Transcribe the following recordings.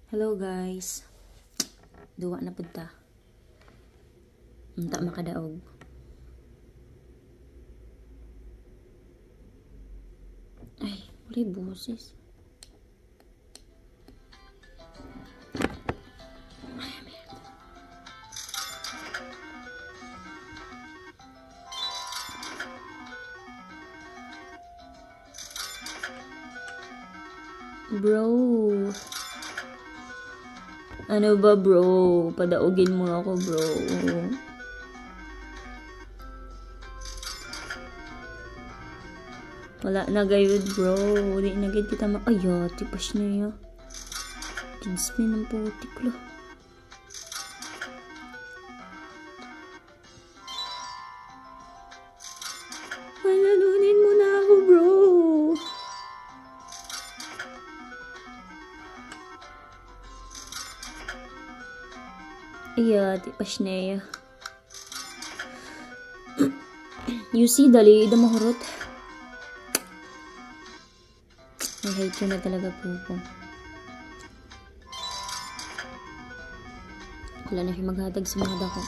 Hello guys. Duwa na punta. Unta makadaog. Ay, wala boses. Bro. Ano ba bro? Padaugin mo ako bro. Wala na gayud bro. Di na gayud kita ayati pas na ya. Tinspin ng putik lo. Palalunin mo na ako bro. Ayati pas na ya. You see, dali ida mahurot. I hate you na talaga po. Wala na siya maghatag sa mga dako.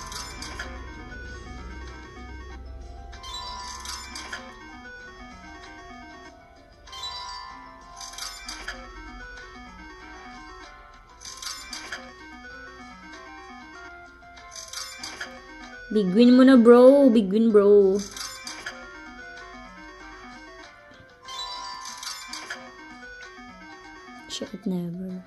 Big win mo na bro. Big win bro. Shit, never.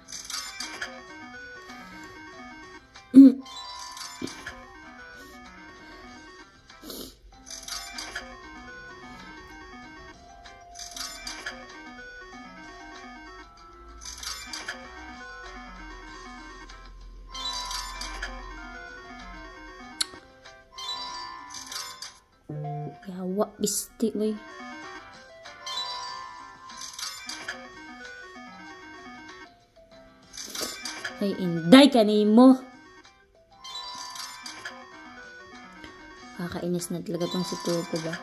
Yawa, bisti, wey. Ay, inday ka ni mo. Kakainis na talaga tong si Coco ba?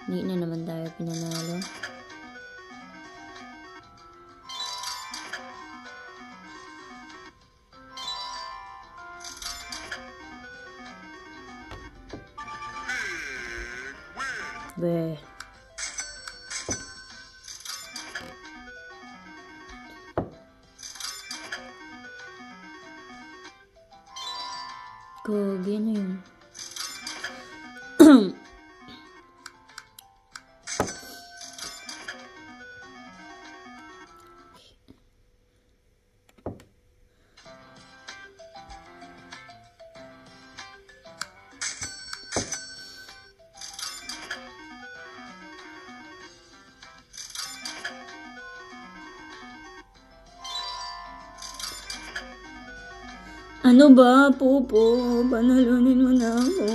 Hindi na naman tayo pinanalo. Be. Gogi na yun. Ano ba, Popo? Panalunin mo na ako.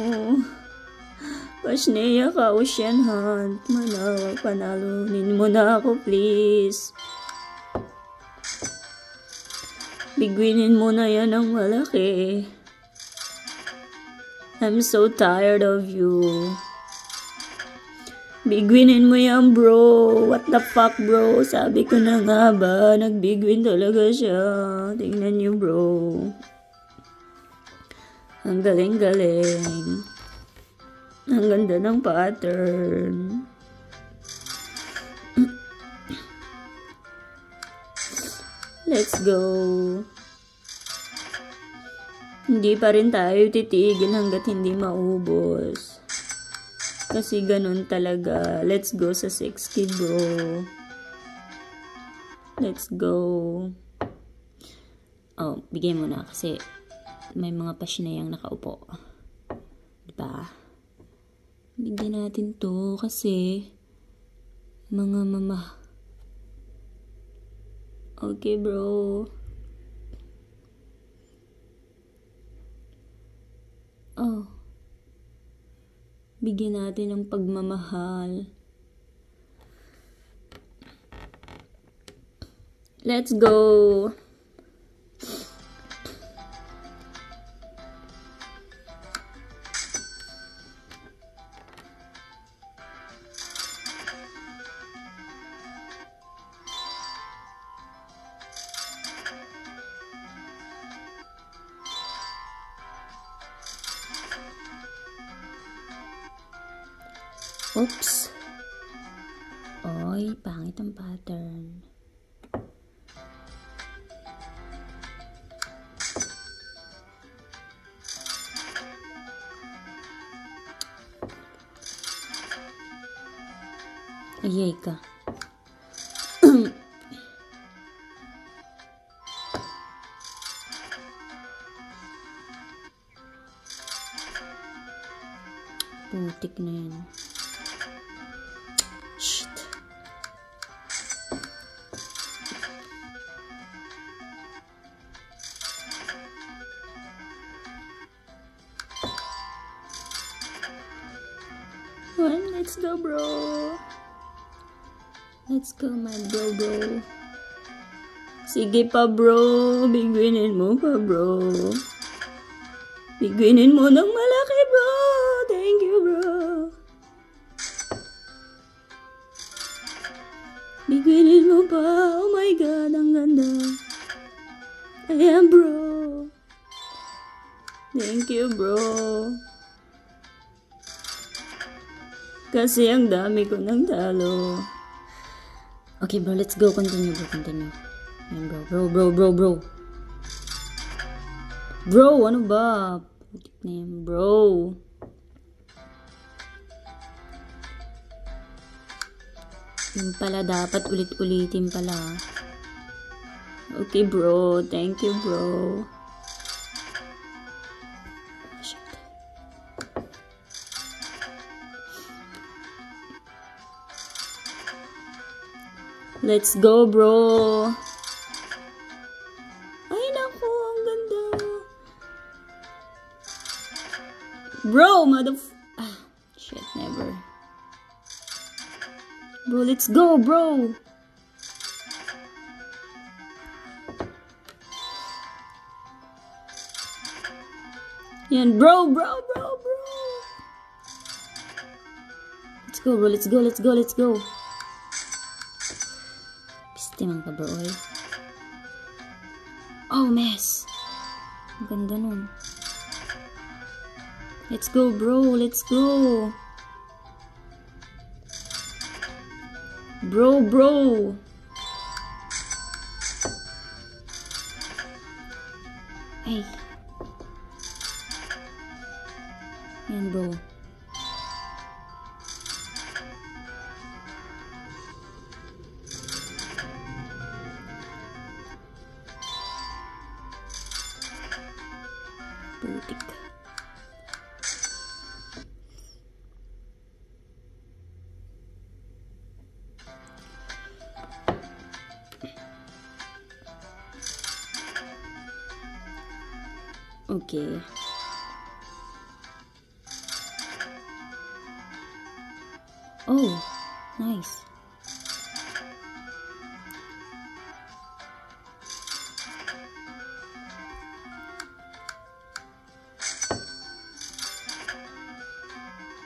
Pasneya ka, Ocean Hunt. Manawag, panalunin mo na ako, please. Bigwinin mo na yan ang malaki. I'm so tired of you. Bigwinin mo yan, bro. What the fuck, bro? Sabi ko na nga ba, nagbigwin talaga siya. Tingnan niyo, bro. Ang galing-galing. Ang ganda ng pattern. Let's go. Hindi pa rin tayo titigil hanggat hindi maubos. Kasi ganun talaga. Let's go sa 6K, bro. Let's go. Oh, bigay mo na kasi may mga pasinayang nakaupo. Diba? Bigyan natin to kasi mga mama. Okay, bro. Oh. Bigyan natin ng pagmamahal. Let's go. Oops. Oy, pangit ang pattern. Ayay ka. Putik na yan. Shit. Well, let's go, bro. Let's go, my bro. Sige pa, bro. Bigwinin mo pa, bro. Bigwinin mo ng malaki, bro. Thank you, bro. Bigwinin mo pa. Oh my God, ang ganda. Ayan, bro. Thank you, bro. Kasi ang dami ko ng talo. Okay, bro, let's go. Continue, bro. Continue. Ayan, bro. Bro, ano ba? Putik na yan, bro. Yung pala, dapat ulit-ulitin pala. Okay, bro. Thank you, bro. Shit. Let's go, bro. Ay, naku, ang ganda. Bro, shit, never. Bro, let's go, bro. Yan, bro. Let's go. Timang ka, bro. Oh, mess. Ang ganda nun. Let's go, bro. Let's go. Bro. Ay. Yan, bro. Putik. Okay. Oh, nice.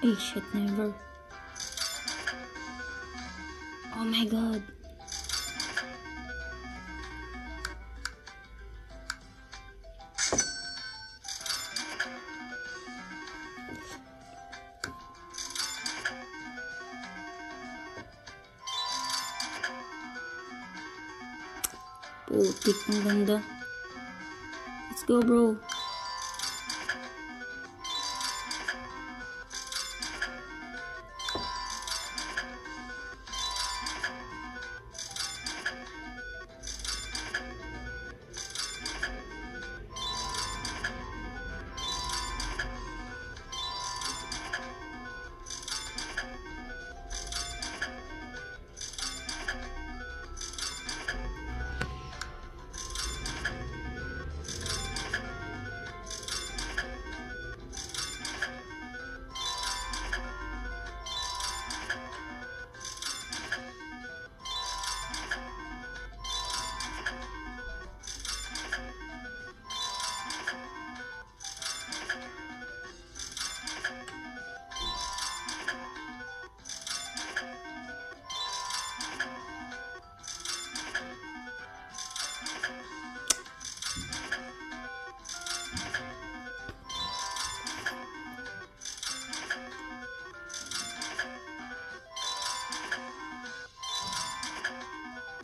Ay, shit, never. Oh my God. Putik, ang ganda. Let's go, bro.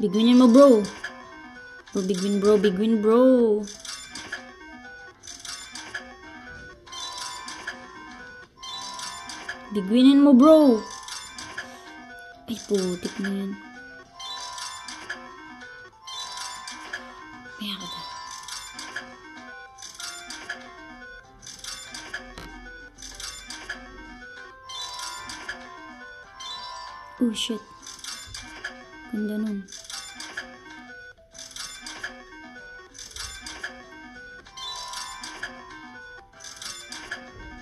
Big win mo, bro. Bro, big win, bro. Big win, bro. Big winin mo, bro. Ay, putik na yan. Merda. Oh, shit. Ganda nun.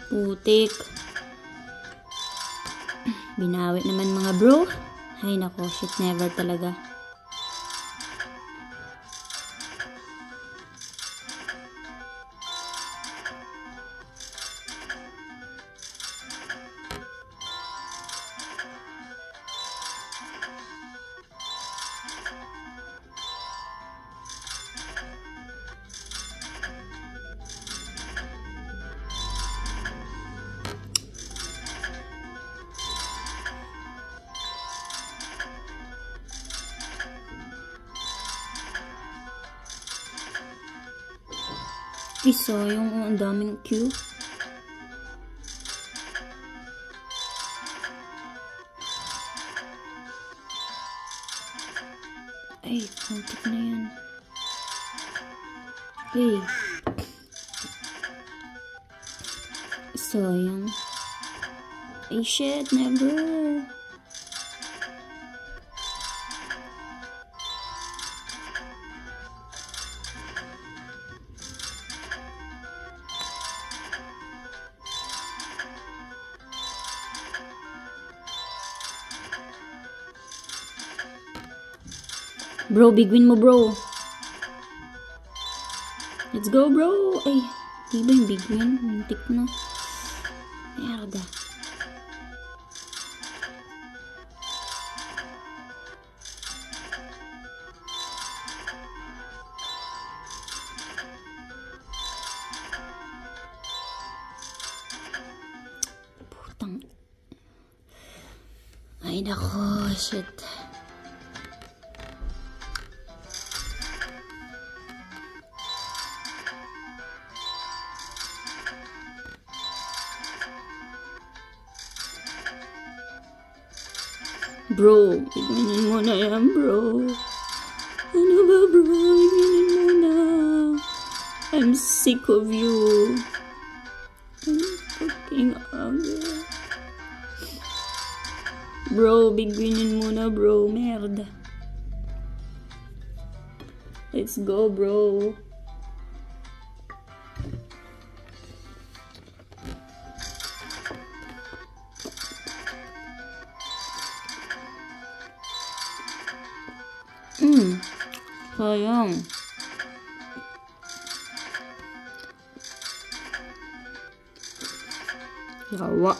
Putik. Binawi naman mga bro. Ay nako, shit, never talaga. Isa yung ang daming Q. Ay, kontik na yan. Hey. Sayang. Ay, shit, never. Bro, big win mo, bro. Let's go, bro. Ay, di ba yung big win? Mintik na. Merda. Putang. Ay, nako. Shit. Bro, iginin mo na yan, bro. Ano ba, bro? Iginin mo na. I'm sick of you. I'm fucking angry. Bro, bigwinin mo na, bro. Merda. Let's go, bro. Sayang. Yawa.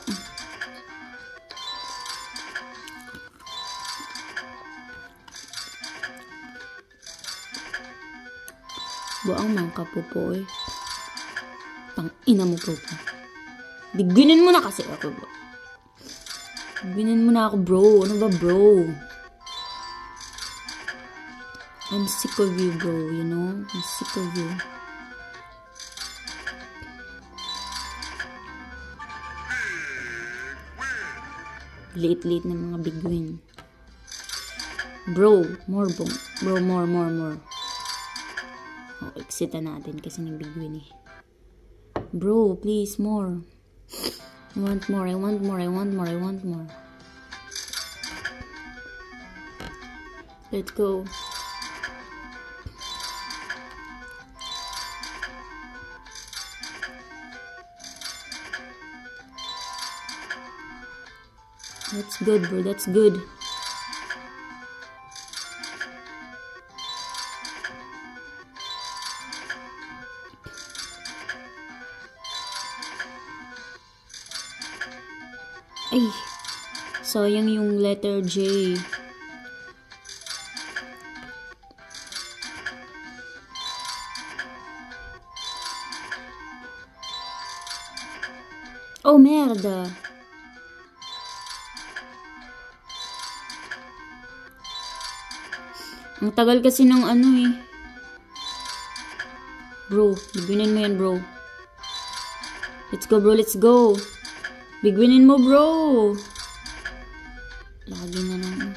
Buang mangka po po eh. Tang ina mo po po. Biginin mo na kasi ako, bro. Biginin mo na ako, bro. Ano ba, bro? I'm sick of you, bro, you know? I'm sick of you. Late na mga big win. Bro, more bong. Bro, more. Oh, exita natin kasi ng big win eh. Bro, please, more. I want more. Let's go. That's good, bro. That's good. Ay, sayang yung letter J. Oh, merda. Ang tagal kasi ng ano eh. Bro, bigwinin mo yan, bro. Let's go, bro. Let's go. Bigwinin mo, bro. Lagi na lang.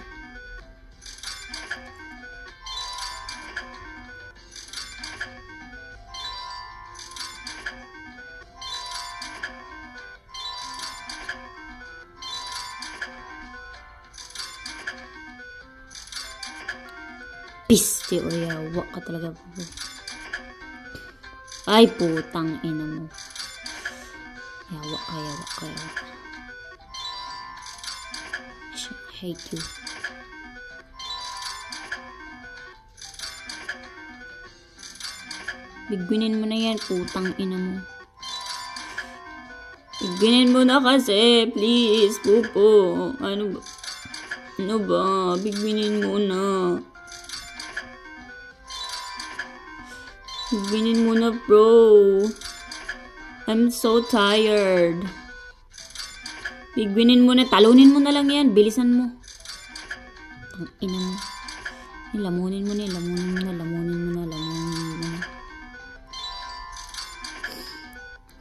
Piste o yawa ka talaga, bro. Ay, putang ina mo. Yawa ka. I hate you. Bigwinin mo na yan, putang ina mo. Bigwinin mo na kasi, please, pupo. Ano ba? Bigwinin mo na. Bigwinin mo na, bro. I'm so tired. Bigwinin mo na. Talunin mo na lang yan. Bilisan mo. Ang ina mo. Lamunin mo na.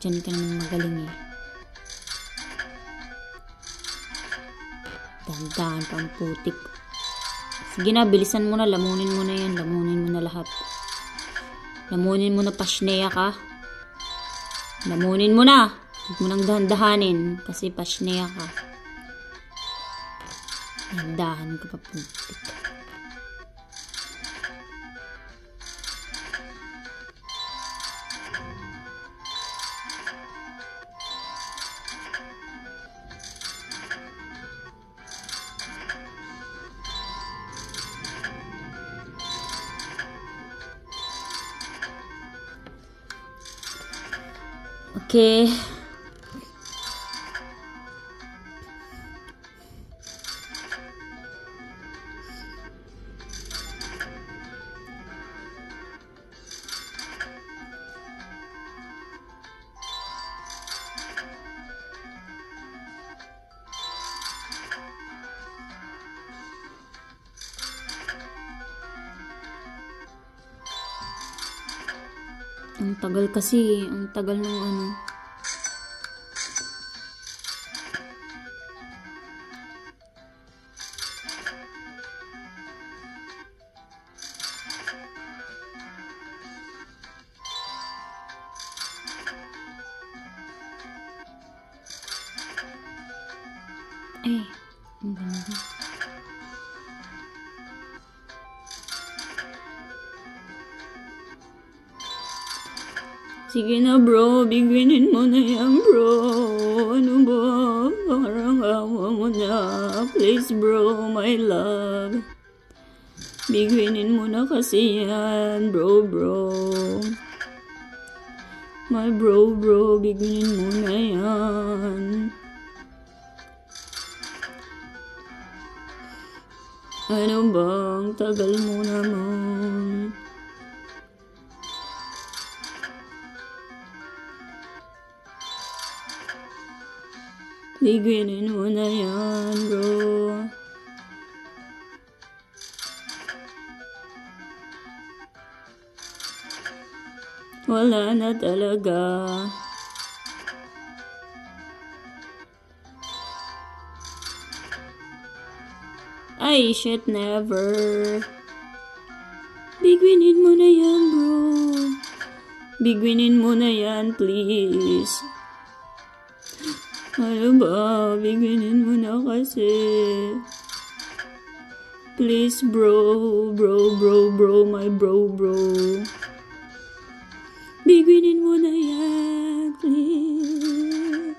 Diyan ka naman magaling eh. Dahan-dahan pa ang putik. Sige na, bilisan mo na. Lamunin mo na yan. Lamunin mo na lahat. Lamunin mo na, pasneya ka. Lamunin mo na. Huwag mo nang dahan-dahanin. Kasi pasneya ka. Dahan ka pa putik. Okay. Ang tagal kasi, ang tagal ng ano. Eh, ang ganda. Sige na, bro. Bigwinin mo na yan, bro. Ano ba? Parang awa mo na. Please, bro. My love. Bigwinin mo na kasi yan, bro. My bro. Bigwinin mo na yan. Ano bang tagal mo naman? Bigwinin mo na yan, bro. Wala na talaga. Ay, shit, never. Bigwinin mo na yan, bro. Bigwinin mo na yan, please. Ano ba? Bigwinin mo na kasi. Please, bro. My bro. Bigwinin mo na yan, please.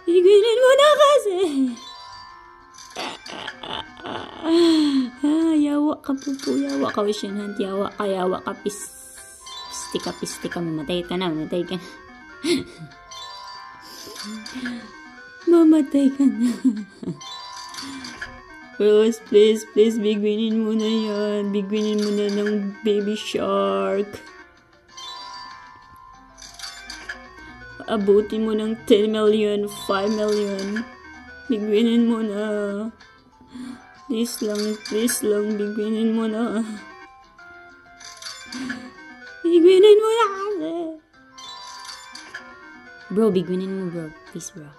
Bigwinin mo na kasi. Yawa ka pupo. Yawa ka, Wishinant. Yawa ka. Piste ka. Mamatay ka na. Mamatay ka na. Rose, please, bigwinin mo na yan. Bigwinin mo na ng baby shark. Abutin mo ng 10 million, 5 million. Bigwinin mo na. Please lang, bigwinin mo na. Bigwinin mo na kasi. Bro, bigwinin mo bro. Please bro.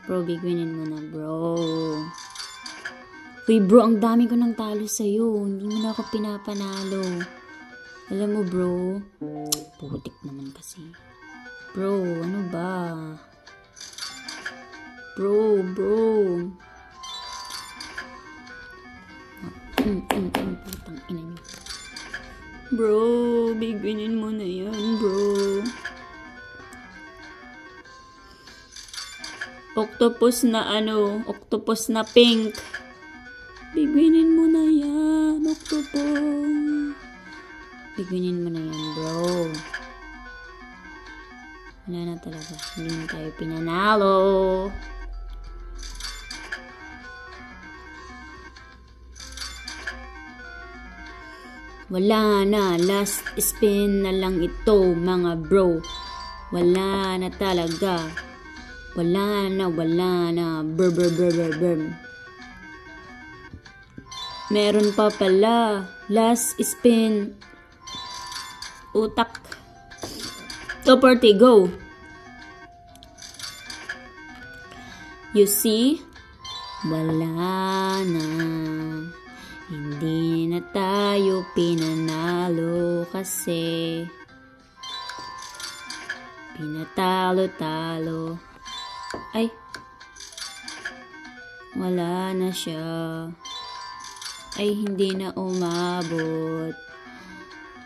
Bro, bigwinin mo na bro. Uy bro, ang dami ko nang talo sa'yo. Hindi mo na ako pinapanalo. Alam mo bro, putik naman kasi. Bro, ano ba? Bro. Putang ina niyo. Bro, bigwinin mo na yan, bro. Octopus na octopus na pink. Bigwinin mo na yan, octopus. Bigwinin mo na yan, bro. Wala na talaga. Hindi na tayo pinanalo. Wala na. Last spin na lang ito, mga bro. Wala na talaga. Wala na. Brr. Meron pa pala. Last spin. Utak. So, party, go. You see? Wala na. Hindi na tayo pinanalo kasi pinatalo-talo. Ay. Wala na siya. Ay, hindi na umabot.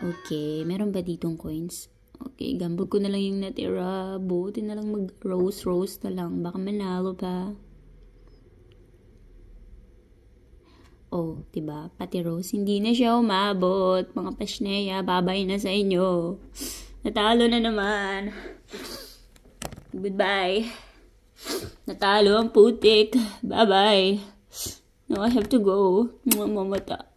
Okay, meron ba ditong coins? Okay, gambog ko na lang yung natira. Buti na lang mag-rose na lang. Baka manalo pa. Oh, diba? Pati rose, hindi na siya umabot. Mga pasneya, babay na sa inyo. Natalo na naman. Goodbye. Natalo ang putik. Bye-bye. Now I have to go. Mamata.